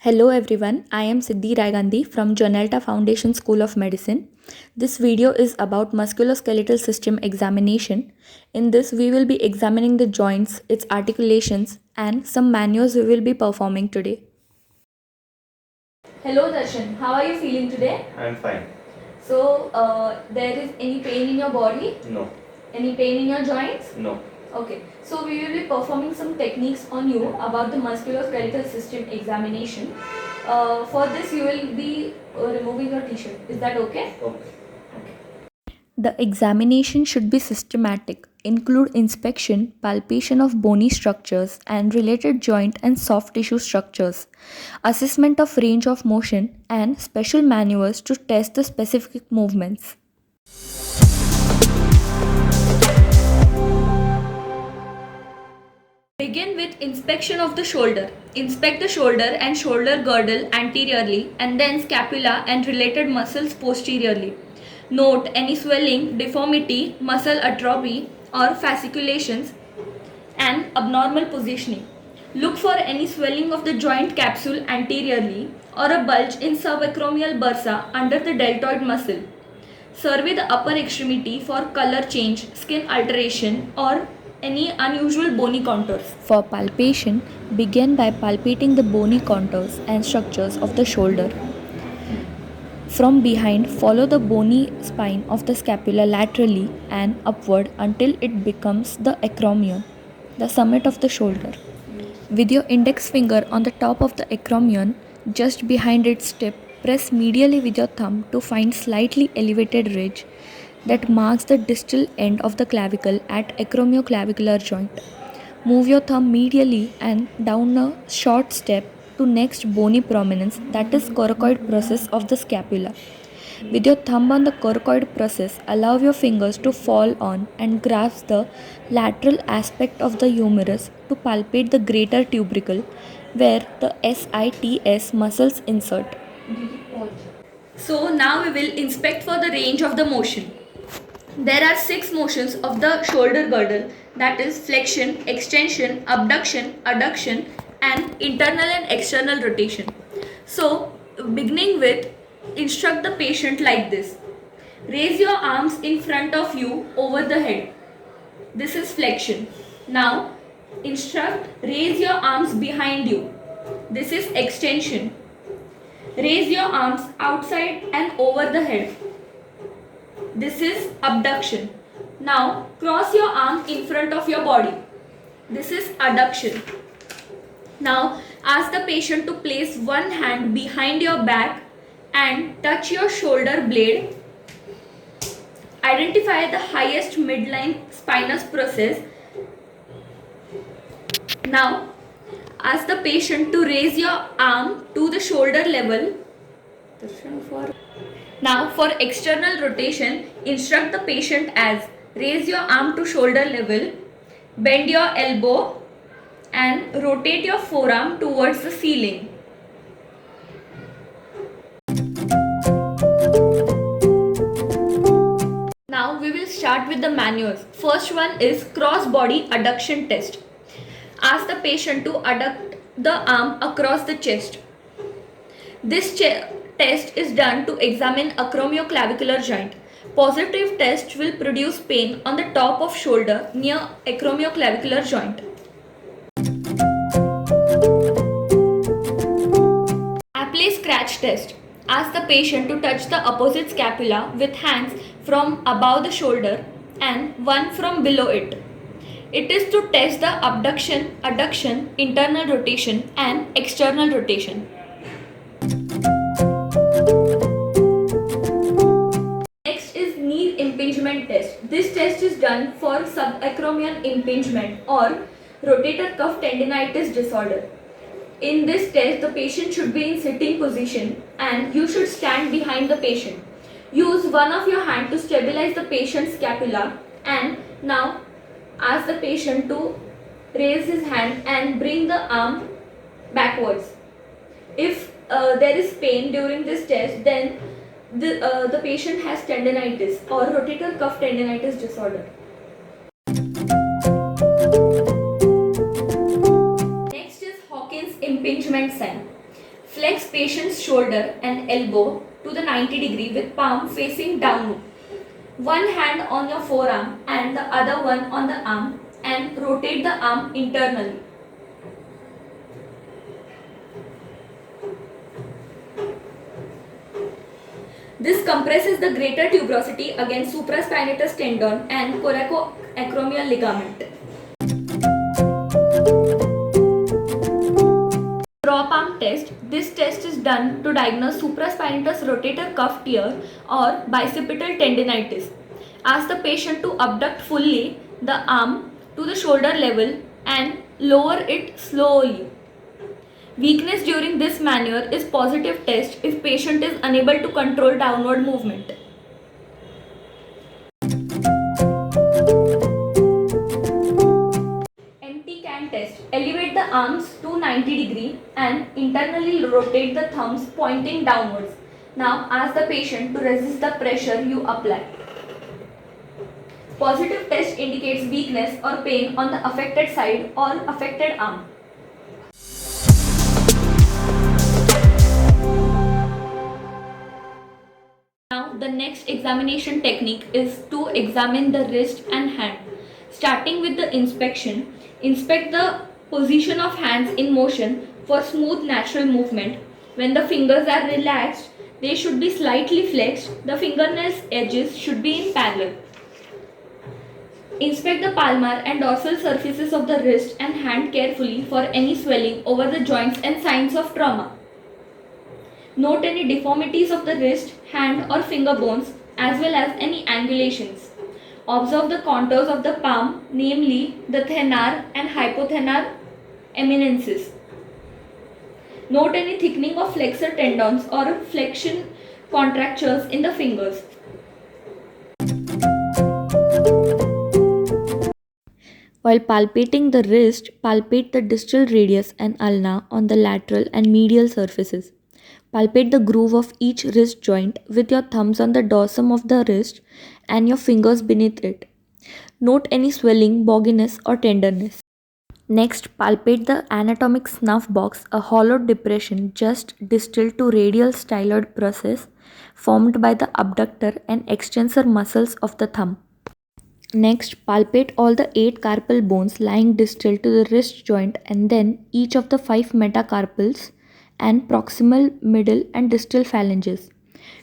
Hello everyone, I am Siddhi Rai Gandhi from Jonelta Foundation School of Medicine. This video is about musculoskeletal system examination. In this, we will be examining the joints, its articulations, and some maneuvers we will be performing today. Hello Darshan, how are you feeling today? I'm fine. So, there is any pain in your body? No. Any pain in your joints? No. Okay, so we will be performing some techniques on you about the musculoskeletal system examination. For this, you will be removing your t-shirt. Is that okay? Okay. The examination should be systematic, include inspection, palpation of bony structures and related joint and soft tissue structures, assessment of range of motion, and special maneuvers to test the specific movements. Begin with inspection of the shoulder. Inspect the shoulder and shoulder girdle anteriorly and then scapula and related muscles posteriorly. Note any swelling, deformity, muscle atrophy or fasciculations and abnormal positioning. Look for any swelling of the joint capsule anteriorly or a bulge in subacromial bursa under the deltoid muscle. Survey the upper extremity for color change, skin alteration or any unusual bony contours. For palpation, begin by palpating the bony contours and structures of the shoulder. From behind, follow the bony spine of the scapula laterally and upward until it becomes the acromion, the summit of the shoulder. With your index finger on the top of the acromion, just behind its tip, press medially with your thumb to find slightly elevated ridge that marks the distal end of the clavicle at acromioclavicular joint. Move your thumb medially and down a short step to next bony prominence, that is coracoid process of the scapula. With your thumb on the coracoid process, allow your fingers to fall on and grasp the lateral aspect of the humerus to palpate the greater tubercle where the SITS muscles insert. So now we will inspect for the range of the motion. There are 6 motions of the shoulder girdle, that is flexion, extension, abduction, adduction and internal and external rotation. So beginning with, instruct the patient like this. Raise your arms in front of you over the head. This is flexion. Now instruct, raise your arms behind you. This is extension. Raise your arms outside and over the head. This is abduction. Now cross your arm in front of your body. This is adduction. Now ask the patient to place one hand behind your back and touch your shoulder blade. Identify the highest midline spinous process. Now ask the patient to raise your arm to the shoulder level. Now for external rotation, instruct the patient as raise your arm to shoulder level, bend your elbow and rotate your forearm towards the ceiling. Now we will start with the maneuvers. First one is cross body adduction test. Ask the patient to adduct the arm across the chest. This test is done to examine acromioclavicular joint. Positive test will produce pain on the top of shoulder near acromioclavicular joint. Apley scratch test. Ask the patient to touch the opposite scapula with hands from above the shoulder and one from below it. It is to test the abduction, adduction, internal rotation and external rotation. Next is knee impingement test. This test is done for subacromial impingement or rotator cuff tendinitis disorder. In this test, the patient should be in sitting position and you should stand behind the patient. Use one of your hand to stabilize the patient's scapula and now ask the patient to raise his hand and bring the arm backwards. If there is pain during this test, then the patient has tendinitis or rotator cuff tendinitis disorder. Next is Hawkins impingement sign. Flex patient's shoulder and elbow to the 90 degree with palm facing downward. One hand on your forearm and the other one on the arm, and rotate the arm internally. This compresses the greater tuberosity against supraspinatus tendon and coracoacromial ligament. Drop arm test. This test is done to diagnose supraspinatus rotator cuff tear or bicipital tendinitis. Ask the patient to abduct fully the arm to the shoulder level and lower it slowly. Weakness during this maneuver is positive test if patient is unable to control downward movement. Empty can test. Elevate the arms to 90 degree and internally rotate the thumbs pointing downwards. Now ask the patient to resist the pressure you apply. Positive test indicates weakness or pain on the affected side or affected arm. Now the next examination technique is to examine the wrist and hand. Starting with the inspection, inspect the position of hands in motion for smooth natural movement. When the fingers are relaxed, they should be slightly flexed. The fingernails edges should be in parallel. Inspect the palmar and dorsal surfaces of the wrist and hand carefully for any swelling over the joints and signs of trauma. Note any deformities of the wrist, hand or finger bones as well as any angulations. Observe the contours of the palm, namely the thenar and hypothenar eminences. Note any thickening of flexor tendons or flexion contractures in the fingers. While palpating the wrist, palpate the distal radius and ulna on the lateral and medial surfaces. Palpate the groove of each wrist joint with your thumbs on the dorsum of the wrist and your fingers beneath it. Note any swelling, bogginess or tenderness. Next, palpate the anatomic snuff box, a hollow depression just distal to radial styloid process formed by the abductor and extensor muscles of the thumb. Next, palpate all the 8 carpal bones lying distal to the wrist joint and then each of the 5 metacarpals and proximal, middle and distal phalanges.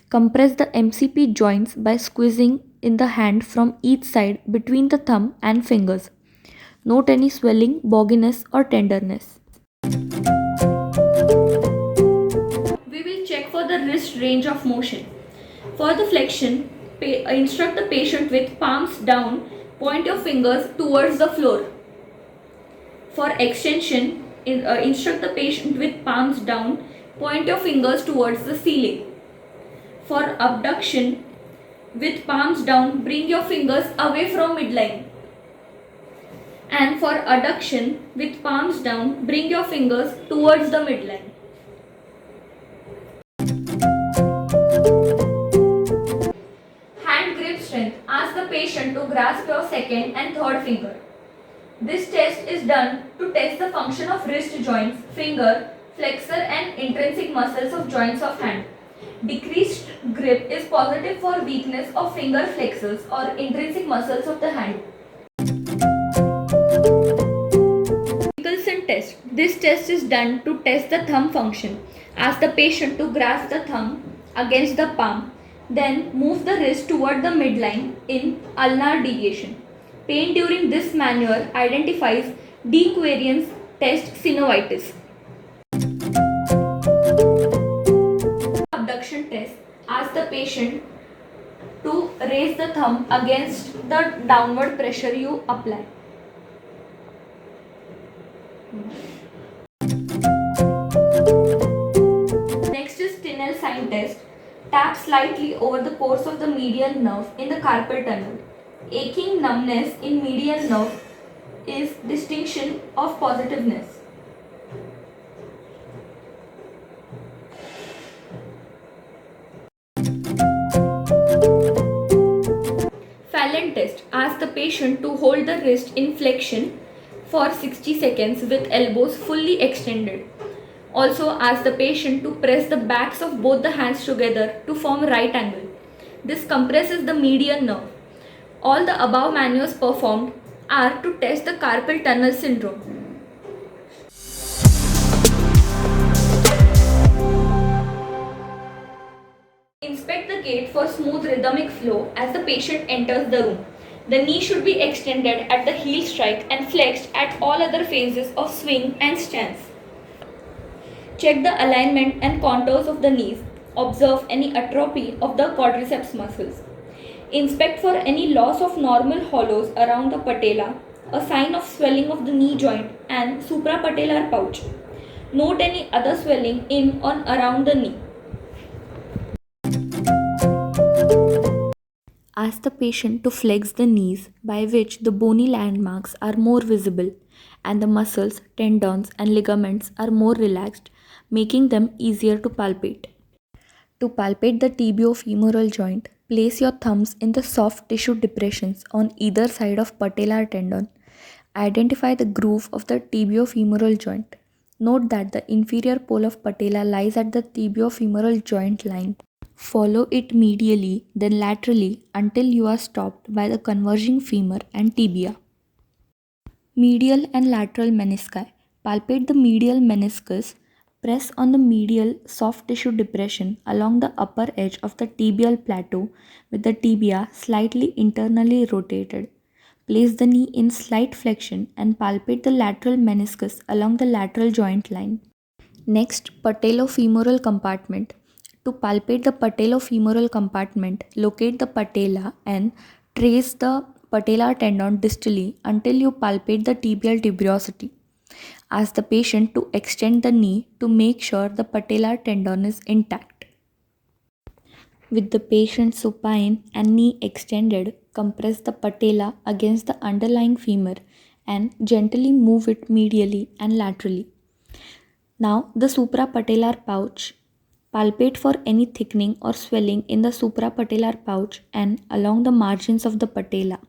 Compress the MCP joints by squeezing in the hand from each side between the thumb and fingers. Note any swelling, bogginess or tenderness. We will check for the wrist range of motion. For the flexion, instruct the patient with palms down, point your fingers towards the floor. For extension, instruct the patient with palms down, point your fingers towards the ceiling. For abduction, with palms down, bring your fingers away from midline. And for adduction, with palms down, bring your fingers towards the midline. Hand grip strength. Ask the patient to grasp your second and third finger. This test is done to test the function of wrist joints, finger, flexor and intrinsic muscles of joints of hand. Decreased grip is positive for weakness of finger flexors or intrinsic muscles of the hand. Michelson test. This test is done to test the thumb function. Ask the patient to grasp the thumb against the palm. Then move the wrist toward the midline in ulnar deviation. Pain during this maneuver identifies de Querion's test synovitis. Abduction test. Ask the patient to raise the thumb against the downward pressure you apply. Next is Tinel sign test. Tap slightly over the course of the median nerve in the carpal tunnel. Aching numbness in median nerve is distinction of positiveness. Phalan test. Ask the patient to hold the wrist in flexion for 60 seconds with elbows fully extended. Also, ask the patient to press the backs of both the hands together to form right angle. This compresses the median nerve. All the above maneuvers performed are to test the carpal tunnel syndrome. Inspect the gait for smooth rhythmic flow as the patient enters the room. The knee should be extended at the heel strike and flexed at all other phases of swing and stance. Check the alignment and contours of the knees. Observe any atrophy of the quadriceps muscles. Inspect for any loss of normal hollows around the patella, a sign of swelling of the knee joint and suprapatellar pouch. Note any other swelling in or around the knee. Ask the patient to flex the knees, by which the bony landmarks are more visible and the muscles, tendons, and ligaments are more relaxed, making them easier to palpate. To palpate the tibiofemoral joint, place your thumbs in the soft tissue depressions on either side of patellar tendon. Identify the groove of the tibiofemoral joint. Note that the inferior pole of patella lies at the tibiofemoral joint line. Follow it medially, then laterally until you are stopped by the converging femur and tibia. Medial and lateral menisci. Palpate the medial meniscus. Press on the medial soft tissue depression along the upper edge of the tibial plateau with the tibia slightly internally rotated. Place the knee in slight flexion and palpate the lateral meniscus along the lateral joint line. Next, patellofemoral compartment. To palpate the patellofemoral compartment, locate the patella and trace the patellar tendon distally until you palpate the tibial tuberosity. Ask the patient to extend the knee to make sure the patellar tendon is intact. With the patient supine and knee extended, compress the patella against the underlying femur and gently move it medially and laterally. Now, the suprapatellar pouch. Palpate for any thickening or swelling in the suprapatellar pouch and along the margins of the patella.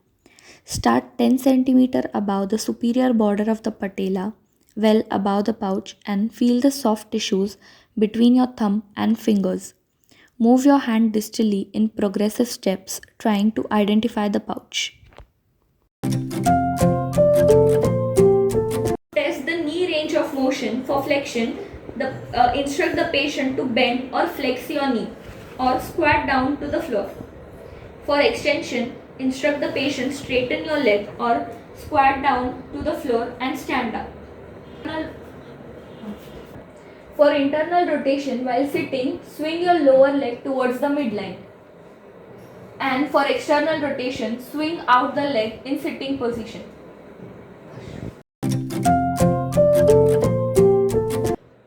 Start 10 cm above the superior border of the patella, well above the pouch, and feel the soft tissues between your thumb and fingers. Move your hand distally in progressive steps, trying to identify the pouch. Test the knee range of motion. For flexion, instruct the patient to bend or flex your knee or squat down to the floor. For extension, instruct the patient straighten your leg or squat down to the floor and stand up. For internal rotation, while sitting, swing your lower leg towards the midline. And for external rotation, swing out the leg in sitting position.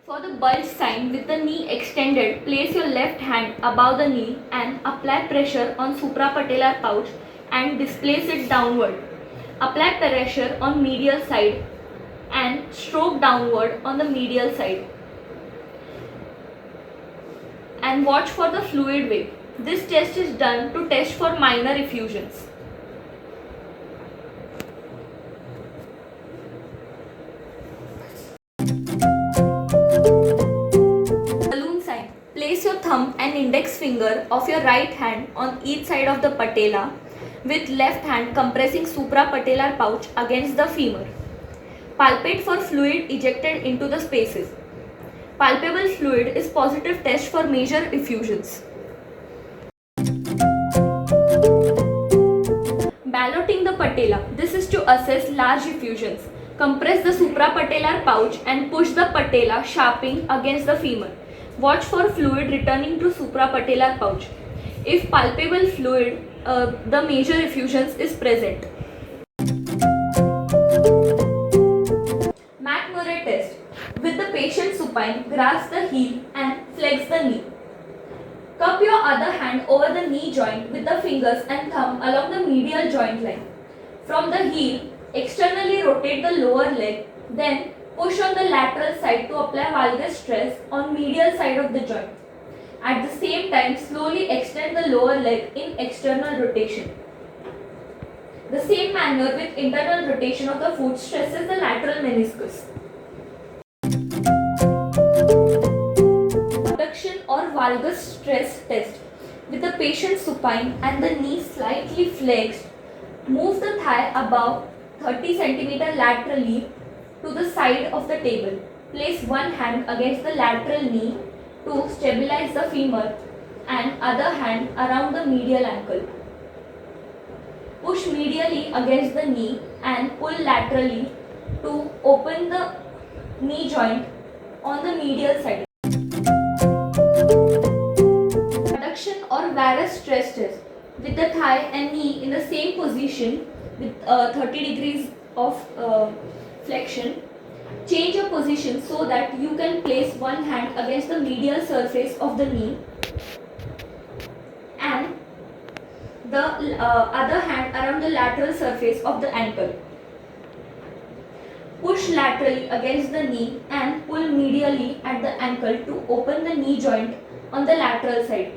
For the bulge sign with the knee extended, place your left hand above the knee and apply pressure on suprapatellar pouch and displace it downward. Apply pressure on medial side and stroke downward on the medial side. And watch for the fluid wave. This test is done to test for minor effusions. Balloon sign. Place your thumb and index finger of your right hand on each side of the patella with left hand compressing suprapatellar pouch against the femur. Palpate for fluid ejected into the spaces. Palpable fluid is positive test for major effusions. Balloting the patella. This is to assess large effusions. Compress the suprapatellar pouch and push the patella sharping against the femur. Watch for fluid returning to suprapatellar pouch. If palpable fluid, the major effusions is present. McMurray test. With the patient supine, grasp the heel and flex the knee. Cup your other hand over the knee joint with the fingers and thumb along the medial joint line. From the heel, externally rotate the lower leg, then push on the lateral side to apply valgus stress on medial side of the joint. At the same time, slowly extend the lower leg in external rotation. The same maneuver with internal rotation of the foot stresses the lateral meniscus. valgus stress test. With the patient supine and the knee slightly flexed, move the thigh above 30 cm laterally to the side of the table. Place one hand against the lateral knee to stabilize the femur and other hand around the medial ankle. Push medially against the knee and pull laterally to open the knee joint on the medial side. Adduction or varus stress test. With the thigh and knee in the same position with 30 degrees of flexion, change your position so that you can place one hand against the medial surface of the knee and the other hand around the lateral surface of the ankle. Push laterally against the knee and pull medially at the ankle to open the knee joint on the lateral side.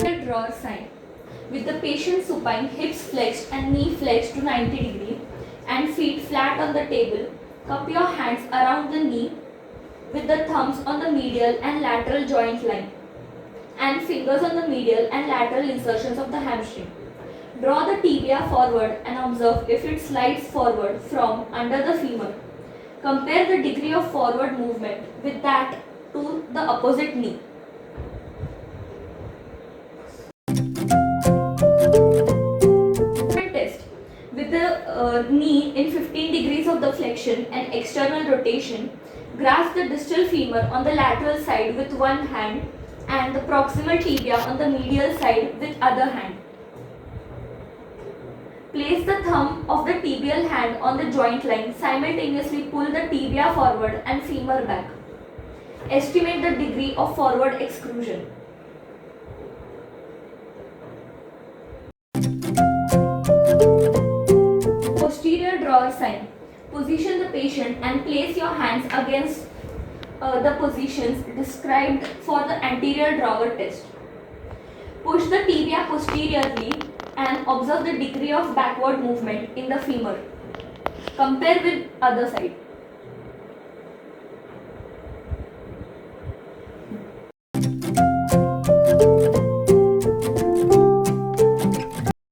The drawer sign. With the patient supine, hips flexed and knee flexed to 90 degree and feet flat on the table, cup your hands around the knee with the thumbs on the medial and lateral joint line and fingers on the medial and lateral insertions of the hamstring. Draw the tibia forward and observe if it slides forward from under the femur. Compare the degree of forward movement with that to the opposite knee. Test. With the knee in 15 degrees of the flexion and external rotation, grasp the distal femur on the lateral side with one hand and the proximal tibia on the medial side with other hand. Place the thumb of the tibial hand on the joint line. Simultaneously pull the tibia forward and femur back. Estimate the degree of forward extrusion. Posterior drawer sign. Position the patient and place your hands against the positions described for the anterior drawer test. Push the tibia posteriorly and observe the degree of backward movement in the femur. Compare with other side.